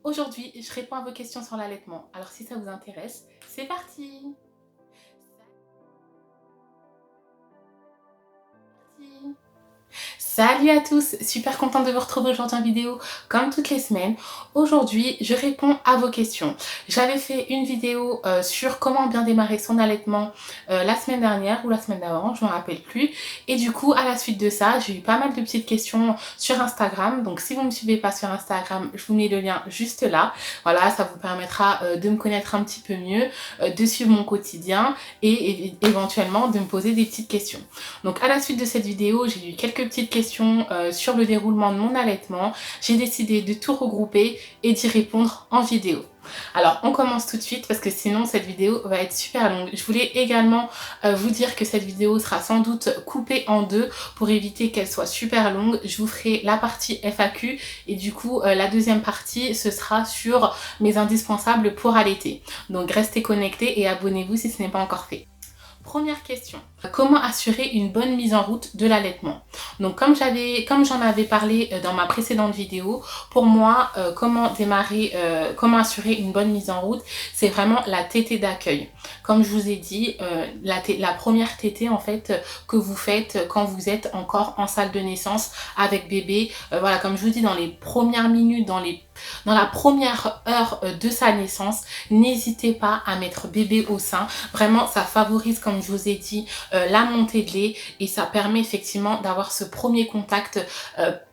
Aujourd'hui, je réponds à vos questions sur l'allaitement. Alors si ça vous intéresse, c'est parti! Salut à tous, super contente de vous retrouver aujourd'hui en vidéo comme toutes les semaines. Aujourd'hui, je réponds à vos questions. J'avais fait une vidéo sur comment bien démarrer son allaitement la semaine dernière ou la semaine d'avant, je ne me rappelle plus. Et du coup, à la suite de ça, j'ai eu pas mal de petites questions sur Instagram. Donc si vous ne me suivez pas sur Instagram, je vous mets le lien juste là. Voilà, ça vous permettra de me connaître un petit peu mieux, de suivre mon quotidien et éventuellement de me poser des petites questions. Donc à la suite de cette vidéo, j'ai eu quelques petites questions sur le déroulement de mon allaitement. J'ai décidé de tout regrouper et d'y répondre en vidéo. Alors on commence tout de suite parce que sinon cette vidéo va être super longue. Je voulais également vous dire que cette vidéo sera sans doute coupée en deux pour éviter qu'elle soit super longue. Je vous ferai la partie FAQ et du coup la deuxième partie ce sera sur mes indispensables pour allaiter. Donc restez connectés et abonnez-vous si ce n'est pas encore fait. Première question, comment assurer une bonne mise en route de l'allaitement? Donc comme j'en avais parlé dans ma précédente vidéo, pour moi, comment assurer une bonne mise en route, c'est vraiment la tétée d'accueil. Comme je vous ai dit, la première tétée en fait que vous faites quand vous êtes encore en salle de naissance avec bébé. Voilà, comme je vous dis, dans les premières minutes, dans la première heure de sa naissance, n'hésitez pas à mettre bébé au sein. Vraiment, ça favorise, comme je vous ai dit, la montée de lait et ça permet effectivement d'avoir ce premier contact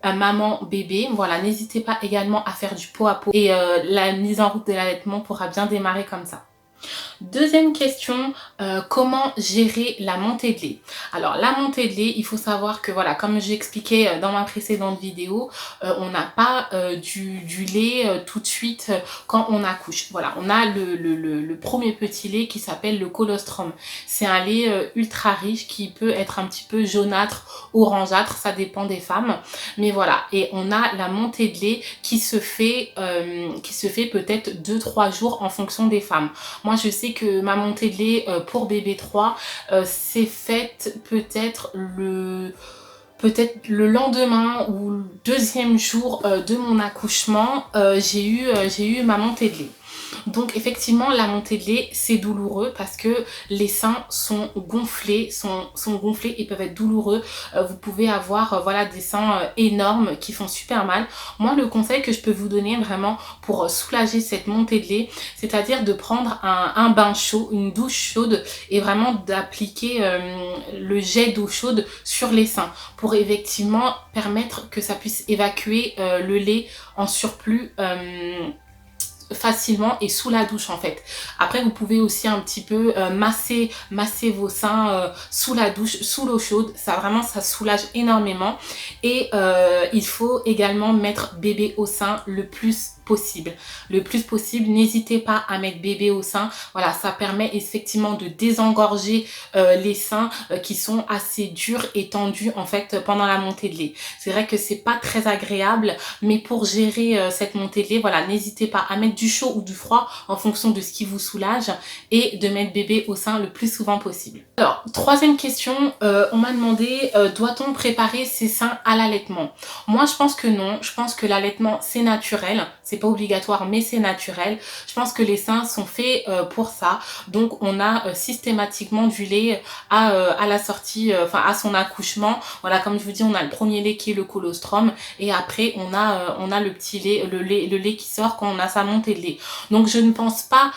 maman-bébé. Voilà, n'hésitez pas également à faire du pot à pot et la mise en route de l'allaitement pourra bien démarrer comme ça. Deuxième question, comment gérer la montée de lait? Alors la montée de lait, il faut savoir que voilà, comme j'expliquais dans ma précédente vidéo, on n'a pas du lait tout de suite quand on accouche. Voilà, on a le premier petit lait qui s'appelle le colostrum. C'est un lait ultra riche qui peut être un petit peu jaunâtre, orangeâtre, ça dépend des femmes. Mais voilà, et on a la montée de lait qui se fait peut-être 2-3 jours en fonction des femmes. Moi, je sais que ma montée de lait pour bébé 3 s'est faite peut-être le lendemain ou le deuxième jour de mon accouchement, j'ai eu ma montée de lait. Donc effectivement, la montée de lait, c'est douloureux parce que les seins sont gonflés, et peuvent être douloureux. Vous pouvez avoir voilà, des seins énormes qui font super mal. Moi, le conseil que je peux vous donner vraiment pour soulager cette montée de lait, c'est-à-dire de prendre un bain chaud, une douche chaude et vraiment d'appliquer le jet d'eau chaude sur les seins pour effectivement permettre que ça puisse évacuer le lait en surplus facilement et sous la douche en fait. Après vous pouvez aussi un petit peu masser vos seins sous la douche, sous l'eau chaude, ça soulage énormément et il faut également mettre bébé au sein le plus possible. N'hésitez pas à mettre bébé au sein. Voilà, ça permet effectivement de désengorger les seins qui sont assez durs et tendus en fait pendant la montée de lait. C'est vrai que c'est pas très agréable, mais pour gérer cette montée de lait, voilà, n'hésitez pas à mettre du chaud ou du froid en fonction de ce qui vous soulage et de mettre bébé au sein le plus souvent possible. Alors, troisième question, on m'a demandé doit-on préparer ses seins à l'allaitement? Moi, je pense que non. Je pense que l'allaitement, c'est naturel. C'est pas obligatoire, mais c'est naturel. Je pense que les seins sont faits pour ça. Donc, on a systématiquement du lait à la sortie, à son accouchement. Voilà, comme je vous dis, on a le premier lait qui est le colostrum et après, on a le petit lait, le lait qui sort quand on a sa montée de lait. Donc, je ne pense pas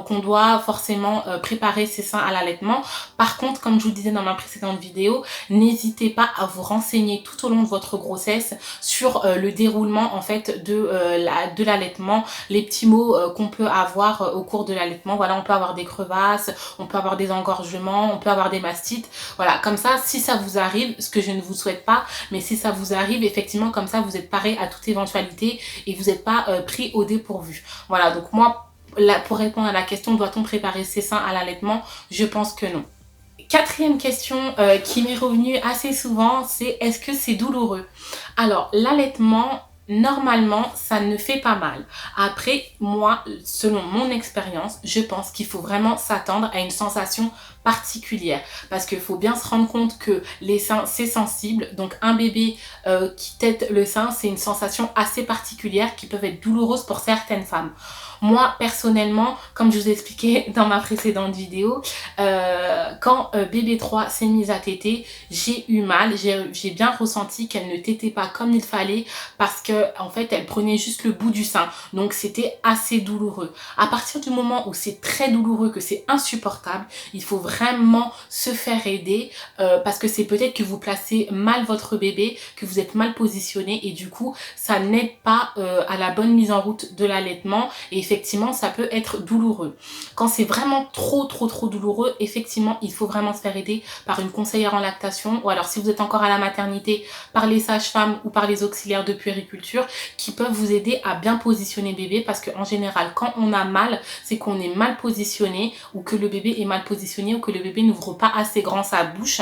qu'on doit forcément préparer ses seins à l'allaitement. Par contre, comme je vous disais dans ma précédente vidéo, n'hésitez pas à vous renseigner tout au long de votre grossesse sur le déroulement en fait de l'allaitement, les petits maux qu'on peut avoir au cours de l'allaitement. Voilà, on peut avoir des crevasses, on peut avoir des engorgements, on peut avoir des mastites. Voilà, comme ça, si ça vous arrive, ce que je ne vous souhaite pas, mais si ça vous arrive, effectivement, comme ça, vous êtes paré à toute éventualité et vous n'êtes pas pris au dépourvu. Voilà, donc moi, là, pour répondre à la question, doit-on préparer ses seins à l'allaitement? Je pense que non. Quatrième question qui m'est revenue assez souvent, c'est est-ce que c'est douloureux? Alors, l'allaitement, normalement, ça ne fait pas mal. Après, moi, selon mon expérience, je pense qu'il faut vraiment s'attendre à une sensation particulière parce qu'il faut bien se rendre compte que les seins c'est sensible, donc un bébé qui tète le sein, c'est une sensation assez particulière qui peut être douloureuse pour certaines femmes. Moi personnellement, comme je vous ai expliqué dans ma précédente vidéo, quand bébé 3 s'est mise à téter, j'ai eu mal, j'ai bien ressenti qu'elle ne tétait pas comme il fallait parce que en fait elle prenait juste le bout du sein, donc c'était assez douloureux. À partir du moment où c'est très douloureux, que c'est insupportable, il faut vraiment se faire aider parce que c'est peut-être que vous placez mal votre bébé, que vous êtes mal positionné et du coup ça n'aide pas à la bonne mise en route de l'allaitement et effectivement ça peut être douloureux. Quand c'est vraiment trop douloureux, effectivement il faut vraiment se faire aider par une conseillère en lactation ou alors si vous êtes encore à la maternité, par les sages-femmes ou par les auxiliaires de puériculture qui peuvent vous aider à bien positionner bébé parce qu'en général quand on a mal, c'est qu'on est mal positionné ou que le bébé est mal positionné ou que le bébé n'ouvre pas assez grand sa bouche.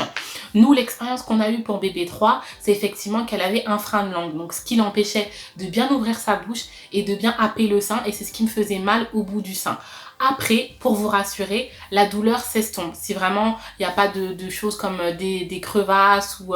Nous, l'expérience qu'on a eue pour bébé 3, c'est effectivement qu'elle avait un frein de langue, donc ce qui l'empêchait de bien ouvrir sa bouche et de bien happer le sein et c'est ce qui me faisait mal au bout du sein. Après, pour vous rassurer, la douleur s'estompe. Si vraiment il n'y a pas de choses comme des crevasses ou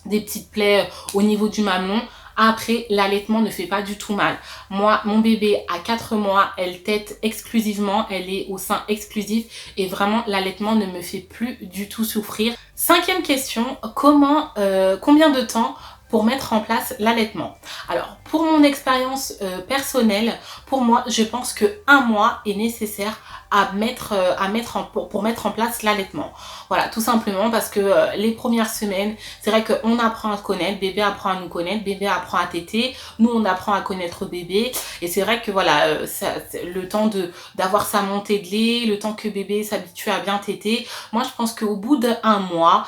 des petites plaies au niveau du mamelon, après, l'allaitement ne fait pas du tout mal. Moi, mon bébé à 4 mois, elle tète exclusivement, elle est au sein exclusif et vraiment l'allaitement ne me fait plus du tout souffrir. Cinquième question, combien de temps pour mettre en place l'allaitement? Alors, pour mon expérience personnelle, pour moi, je pense que 1 mois est nécessaire pour mettre en place l'allaitement. Voilà, tout simplement parce que les premières semaines, c'est vrai qu'on apprend à se connaître, bébé apprend à nous connaître, bébé apprend à téter, nous on apprend à connaître bébé et c'est vrai que voilà, le temps d'avoir sa montée de lait, le temps que bébé s'habitue à bien téter, moi je pense qu'au bout d'1 mois,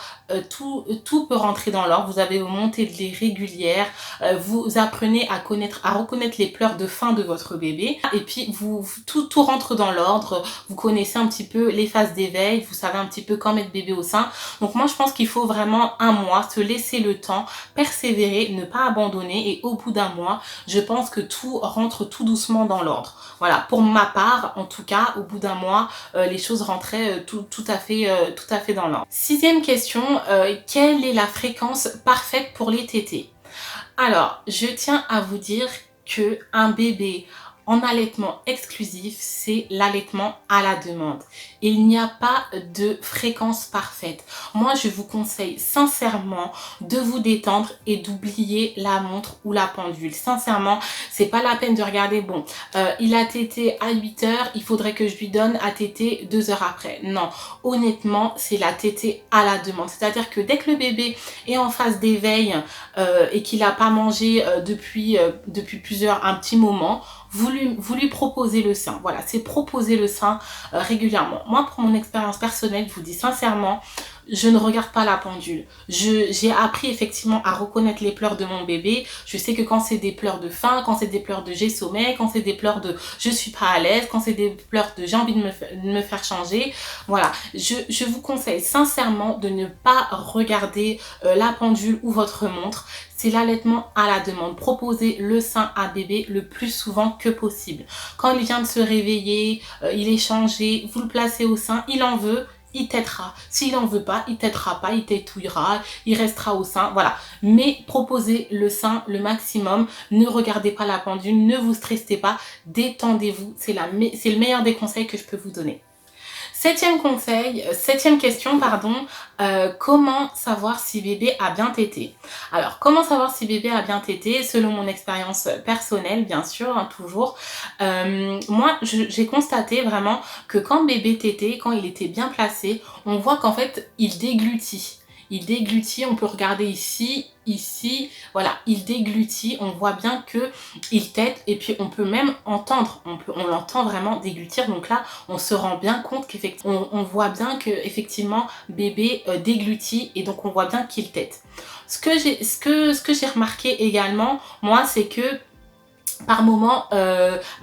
tout peut rentrer dans l'ordre. Vous avez vos montées de lait régulières, vous apprenez à reconnaître les pleurs de faim de votre bébé et puis tout rentre dans l'ordre. Vous connaissez un petit peu les phases d'éveil, vous savez un petit peu quand mettre bébé au sein. Donc moi je pense qu'il faut vraiment 1 mois, se laisser le temps, persévérer, ne pas abandonner et au bout d'1 mois, je pense que tout rentre tout doucement dans l'ordre. Voilà, pour ma part, en tout cas, au bout d'1 mois, les choses rentraient tout à fait dans l'ordre. Sixième question, quelle est la fréquence parfaite pour les tétés? Alors, je tiens à vous dire que un bébé en allaitement exclusif, c'est l'allaitement à la demande. Il n'y a pas de fréquence parfaite. Moi, je vous conseille sincèrement de vous détendre et d'oublier la montre ou la pendule. Sincèrement, c'est pas la peine de regarder, bon, il a tété à 8 heures, il faudrait que je lui donne à téter 2 heures après. Non, honnêtement, c'est la tétée à la demande. C'est-à-dire que dès que le bébé est en phase d'éveil et qu'il n'a pas mangé depuis un petit moment, vous lui proposez le sein. Voilà, c'est proposer le sein régulièrement. Moi, pour mon expérience personnelle, je vous dis sincèrement, je ne regarde pas la pendule. J'ai appris effectivement à reconnaître les pleurs de mon bébé. Je sais que quand c'est des pleurs de faim, quand c'est des pleurs de j'ai sommeil, quand c'est des pleurs de je suis pas à l'aise, quand c'est des pleurs de j'ai envie de me faire changer. Voilà, je vous conseille sincèrement de ne pas regarder la pendule ou votre montre. C'est l'allaitement à la demande. Proposez le sein à bébé le plus souvent que possible. Quand il vient de se réveiller, il est changé, vous le placez au sein, il en veut, il tétera. S'il n'en veut pas, il tétera pas, il tétouillera, il restera au sein, voilà. Mais proposez le sein le maximum, ne regardez pas la pendule, ne vous stressez pas, détendez-vous, c'est le meilleur des conseils que je peux vous donner. Septième question, pardon, comment savoir si bébé a bien tété? Alors, comment savoir si bébé a bien tété? Selon mon expérience personnelle, bien sûr, hein, toujours. Moi, j'ai constaté vraiment que quand bébé tétait, quand il était bien placé, on voit qu'en fait, il déglutit. Il déglutit, on peut regarder ici, voilà, il déglutit, on voit bien que il tète et puis on peut même entendre, on l'entend vraiment déglutir. Donc là, on se rend bien compte qu'effectivement, on voit bien que effectivement bébé déglutit et donc on voit bien qu'il tète. Ce que j'ai remarqué également, moi, c'est que par moment,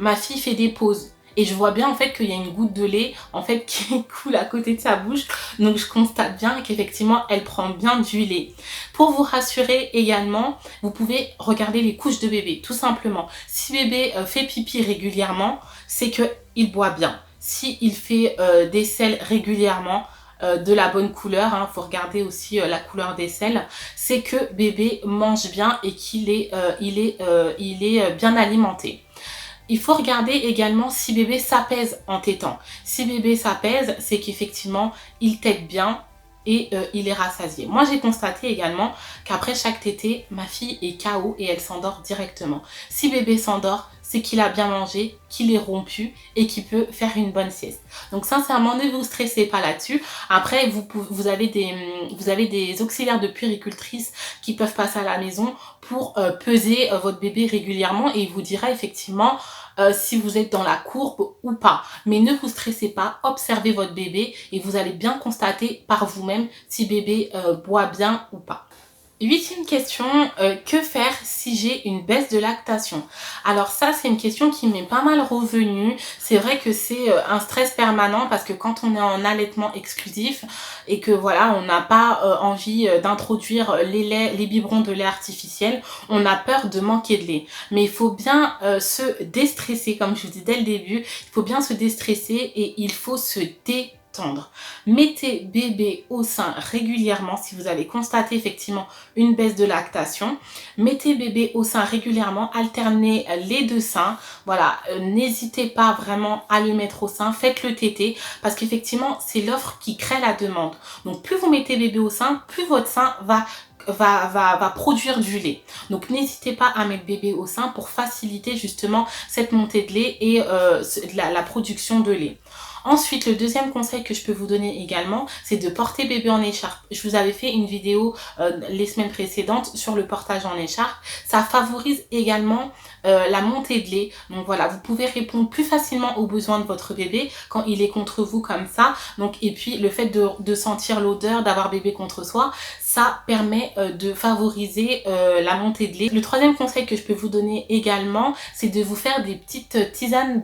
ma fille fait des pauses. Et je vois bien en fait qu'il y a une goutte de lait en fait qui coule à côté de sa bouche. Donc je constate bien qu'effectivement elle prend bien du lait. Pour vous rassurer également, vous pouvez regarder les couches de bébé tout simplement. Si bébé fait pipi régulièrement, c'est qu'il boit bien. Si il fait des selles régulièrement, de la bonne couleur, hein, faut regarder aussi la couleur des selles, c'est que bébé mange bien et qu'il est, il est bien alimenté. Il faut regarder également si bébé s'apaise en tétant. Si bébé s'apaise, c'est qu'effectivement, il tète bien et il est rassasié. Moi, j'ai constaté également qu'après chaque tétée, ma fille est KO et elle s'endort directement. Si bébé s'endort, c'est qu'il a bien mangé, qu'il est rompu et qu'il peut faire une bonne sieste. Donc sincèrement, ne vous stressez pas là-dessus. Après, vous avez des auxiliaires de puéricultrice qui peuvent passer à la maison pour peser votre bébé régulièrement et il vous dira effectivement si vous êtes dans la courbe ou pas. Mais ne vous stressez pas, observez votre bébé et vous allez bien constater par vous-même si bébé boit bien ou pas. 8e question, que faire si j'ai une baisse de lactation? Alors ça, c'est une question qui m'est pas mal revenue. C'est vrai que c'est un stress permanent parce que quand on est en allaitement exclusif et que voilà, on n'a pas envie d'introduire les biberons de lait artificiel, on a peur de manquer de lait. Mais il faut bien se déstresser, comme je vous dis dès le début, il faut bien se déstresser et il faut se détendre. Mettez bébé au sein régulièrement si vous avez constaté effectivement une baisse de lactation. Mettez bébé au sein régulièrement, alternez les deux seins. Voilà, n'hésitez pas vraiment à le mettre au sein, faites-le téter parce qu'effectivement c'est l'offre qui crée la demande. Donc plus vous mettez bébé au sein, plus votre sein va produire du lait. Donc n'hésitez pas à mettre bébé au sein pour faciliter justement cette montée de lait et la production de lait. Ensuite, le deuxième conseil que je peux vous donner également, c'est de porter bébé en écharpe. Je vous avais fait une vidéo les semaines précédentes sur le portage en écharpe. Ça favorise également la montée de lait. Donc voilà, vous pouvez répondre plus facilement aux besoins de votre bébé quand il est contre vous comme ça. Donc, et puis le fait de sentir l'odeur, d'avoir bébé contre soi, ça permet de favoriser la montée de lait. Le troisième conseil que je peux vous donner également, c'est de vous faire des petites tisanes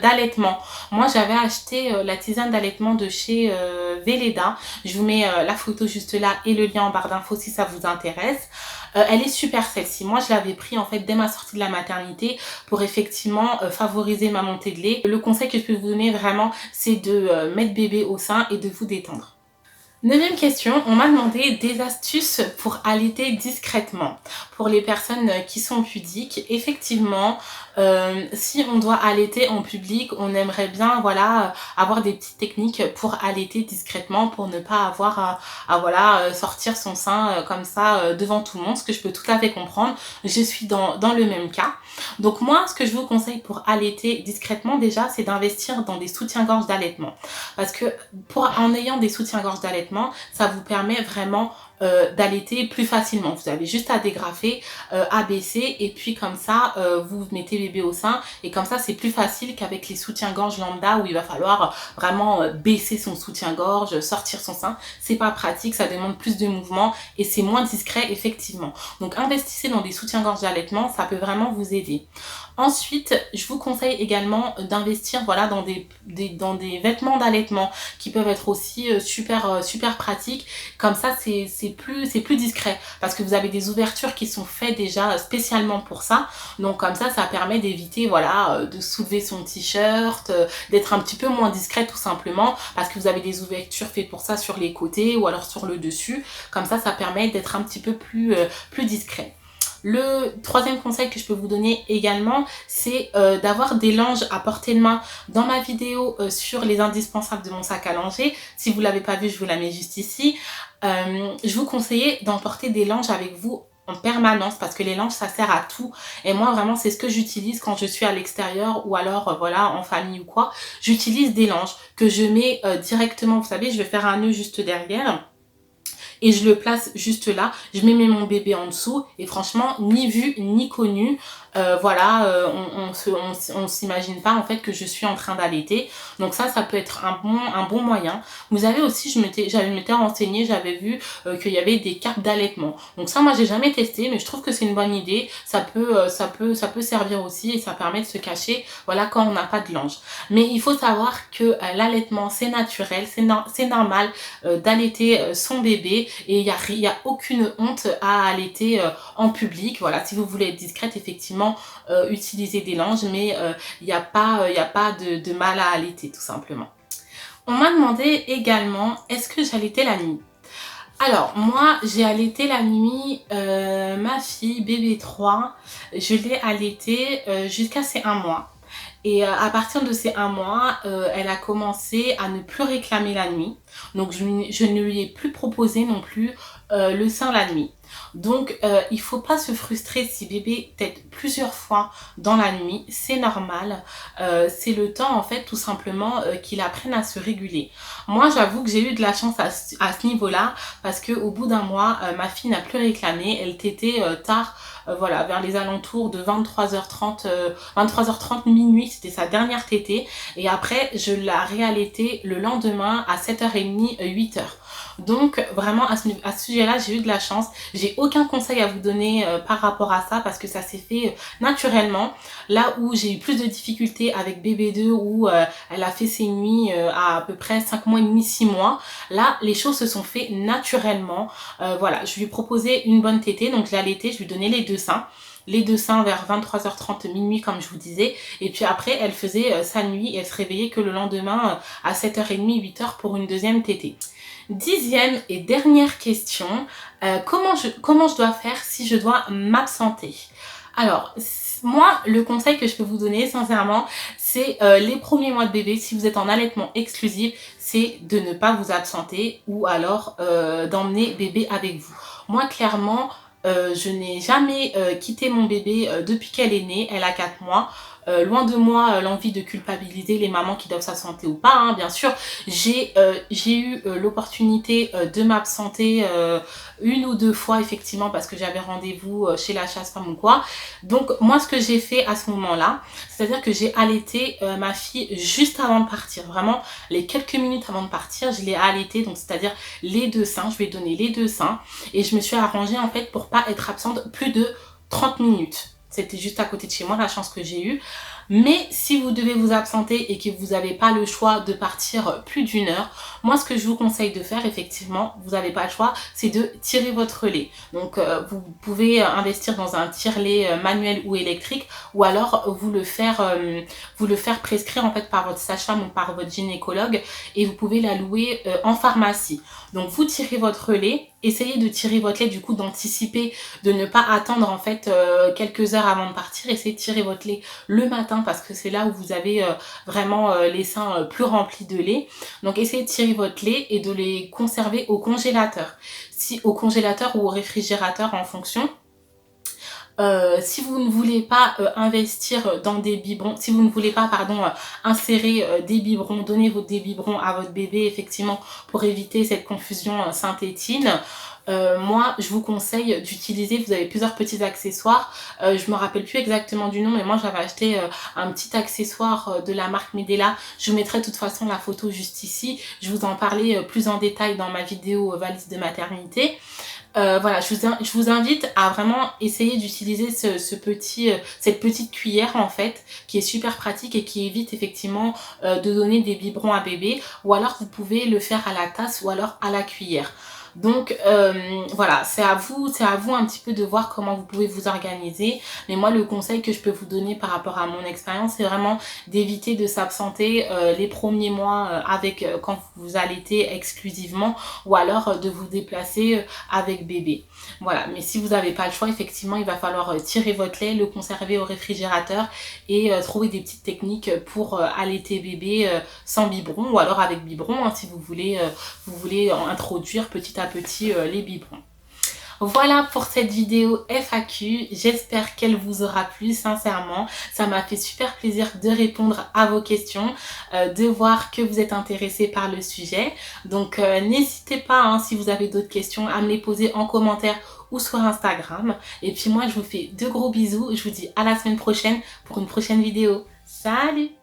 d'allaitement. Moi, j'avais acheté la tisane d'allaitement de chez Velleda. Je vous mets la photo juste là et le lien en barre d'infos si ça vous intéresse. Elle est super celle-ci. Moi, je l'avais pris en fait dès ma sortie de la maternité pour effectivement favoriser ma montée de lait. Le conseil que je peux vous donner vraiment, c'est de mettre bébé au sein et de vous détendre. 9e question, on m'a demandé des astuces pour allaiter discrètement. Pour les personnes qui sont pudiques, effectivement, si on doit allaiter en public, on aimerait bien voilà avoir des petites techniques pour allaiter discrètement, pour ne pas avoir à sortir son sein comme ça devant tout le monde, ce que je peux tout à fait comprendre. Je suis dans le même cas. Donc moi, ce que je vous conseille pour allaiter discrètement déjà, c'est d'investir dans des soutiens-gorge d'allaitement. Parce que en ayant des soutiens-gorge d'allaitement, ça vous permet vraiment d'allaiter plus facilement. Vous avez juste à dégrafer, abaisser et puis comme ça vous mettez bébé au sein et comme ça c'est plus facile qu'avec les soutiens-gorge lambda où il va falloir vraiment baisser son soutien-gorge, sortir son sein. C'est pas pratique, ça demande plus de mouvement et c'est moins discret effectivement. Donc investissez dans des soutiens-gorge d'allaitement, ça peut vraiment vous aider. Ensuite, je vous conseille également d'investir voilà, dans des vêtements d'allaitement qui peuvent être aussi super pratiques. Comme ça, c'est plus discret parce que vous avez des ouvertures qui sont faites déjà spécialement pour ça. Donc comme ça permet d'éviter voilà, de soulever son t-shirt, d'être un petit peu moins discret tout simplement parce que vous avez des ouvertures faites pour ça sur les côtés ou alors sur le dessus. Comme ça permet d'être un petit peu plus discret. Le troisième conseil que je peux vous donner également, c'est d'avoir des langes à portée de main. Dans ma vidéo sur les indispensables de mon sac à langer, si vous ne l'avez pas vu, je vous la mets juste ici. Je vous conseillais d'emporter des langes avec vous en permanence parce que les langes ça sert à tout et moi vraiment c'est ce que j'utilise quand je suis à l'extérieur ou alors voilà en famille ou quoi. J'utilise des langes que je mets directement, vous savez, je vais faire un nœud juste derrière et je le place juste là, je mets mon bébé en dessous et franchement ni vu ni connu, on s'imagine pas en fait que je suis en train d'allaiter. Donc ça peut être un bon moyen. Vous avez aussi, je m'étais renseignée, j'avais vu qu'il y avait des capes d'allaitement. Donc ça moi j'ai jamais testé mais je trouve que c'est une bonne idée. Ça peut servir aussi et ça permet de se cacher voilà quand on n'a pas de lange. Mais il faut savoir que l'allaitement c'est naturel, c'est normal d'allaiter son bébé et il y a aucune honte à allaiter en public. Voilà, si vous voulez être discrète effectivement utiliser des langes mais il n'y a pas de mal à allaiter tout simplement. On m'a demandé également, est-ce que j'allaitais la nuit? Alors, moi, j'ai allaité la nuit ma fille, bébé 3. Je l'ai allaitée jusqu'à ses 1 mois. Et à partir de ces 1 mois, elle a commencé à ne plus réclamer la nuit. Donc, je ne lui ai plus proposé non plus le sein la nuit. Donc, il ne faut pas se frustrer si bébé tète plusieurs fois dans la nuit. C'est normal. C'est le temps, en fait, tout simplement, qu'il apprenne à se réguler. Moi, j'avoue que j'ai eu de la chance à ce niveau-là parce qu'au bout d'un mois, ma fille n'a plus réclamé. Elle tétait tard. Voilà, vers les alentours de 23h30, 23h30 minuit, c'était sa dernière tétée. Et après, je l'ai réallaitée le lendemain à 7h30, 8h. Donc vraiment à ce sujet-là, j'ai eu de la chance. J'ai aucun conseil à vous donner par rapport à ça parce que ça s'est fait naturellement. Là où j'ai eu plus de difficultés avec bébé 2 où elle a fait ses nuits à peu près 5 mois et demi, 6 mois. Là, les choses se sont fait naturellement. Voilà, je lui ai proposé une bonne tétée, donc je l'ai allaitée, je lui donnais les 2 seins. Les 2 seins vers 23h30 minuit comme je vous disais, et puis après elle faisait sa nuit et elle se réveillait que le lendemain à 7h30, 8h pour une deuxième tétée. 10e et dernière question, comment je dois faire si je dois m'absenter? Alors, moi, le conseil que je peux vous donner, sincèrement, c'est les premiers mois de bébé, si vous êtes en allaitement exclusif, c'est de ne pas vous absenter ou alors d'emmener bébé avec vous. Moi, clairement, je n'ai jamais quitté mon bébé depuis qu'elle est née, elle a 4 mois. Loin de moi l'envie de culpabiliser les mamans qui doivent s'absenter ou pas, hein, bien sûr. J'ai eu l'opportunité de m'absenter une ou deux fois effectivement parce que j'avais rendez-vous chez la chasse-femme ou quoi. Donc moi ce que j'ai fait à ce moment-là, c'est-à-dire que j'ai allaité ma fille juste avant de partir. Vraiment les quelques minutes avant de partir, je l'ai allaitée, donc c'est-à-dire les 2 seins, je lui ai donné les 2 seins et je me suis arrangée en fait pour pas être absente plus de 30 minutes. C'était juste à côté de chez moi, la chance que j'ai eue. Mais si vous devez vous absenter et que vous n'avez pas le choix de partir plus d'1 heure, moi ce que je vous conseille de faire, effectivement, vous n'avez pas le choix, c'est de tirer votre lait. Donc vous pouvez investir dans un tire-lait manuel ou électrique, ou alors vous le faire prescrire en fait par votre sage-femme ou par votre gynécologue, et vous pouvez la louer en pharmacie. Donc vous tirez votre lait, essayez de tirer votre lait, du coup d'anticiper, de ne pas attendre en fait quelques heures avant de partir. Essayez de tirer votre lait le matin parce que c'est là où vous avez vraiment les seins plus remplis de lait. Donc essayez de tirer votre lait et de les conserver au congélateur. Au congélateur ou au réfrigérateur en fonction. Si vous ne voulez pas investir dans des biberons, si vous ne voulez pas, insérer des biberons, donner des biberons à votre bébé, effectivement, pour éviter cette confusion sein-tétine, moi, je vous conseille d'utiliser, vous avez plusieurs petits accessoires, je me rappelle plus exactement du nom, mais moi j'avais acheté un petit accessoire de la marque Medela, je vous mettrai de toute façon la photo juste ici, je vous en parlais plus en détail dans ma vidéo valise de maternité. Voilà, je vous invite à vraiment essayer d'utiliser cette petite cuillère en fait, qui est super pratique et qui évite effectivement de donner des biberons à bébé, ou alors vous pouvez le faire à la tasse ou alors à la cuillère. Donc voilà, c'est à vous un petit peu de voir comment vous pouvez vous organiser. Mais moi, le conseil que je peux vous donner par rapport à mon expérience, c'est vraiment d'éviter de s'absenter les premiers mois quand vous allaitez exclusivement, ou alors de vous déplacer avec bébé. Voilà, mais si vous n'avez pas le choix, effectivement, il va falloir tirer votre lait, le conserver au réfrigérateur et trouver des petites techniques pour allaiter bébé sans biberon, ou alors avec biberon, hein, si vous voulez introduire petit à petit les biberons. Voilà pour cette vidéo FAQ, j'espère qu'elle vous aura plu, sincèrement. Ça m'a fait super plaisir de répondre à vos questions, de voir que vous êtes intéressés par le sujet. Donc n'hésitez pas, hein, si vous avez d'autres questions, à me les poser en commentaire ou sur Instagram. Et puis moi, je vous fais de gros bisous, je vous dis à la semaine prochaine pour une prochaine vidéo. Salut!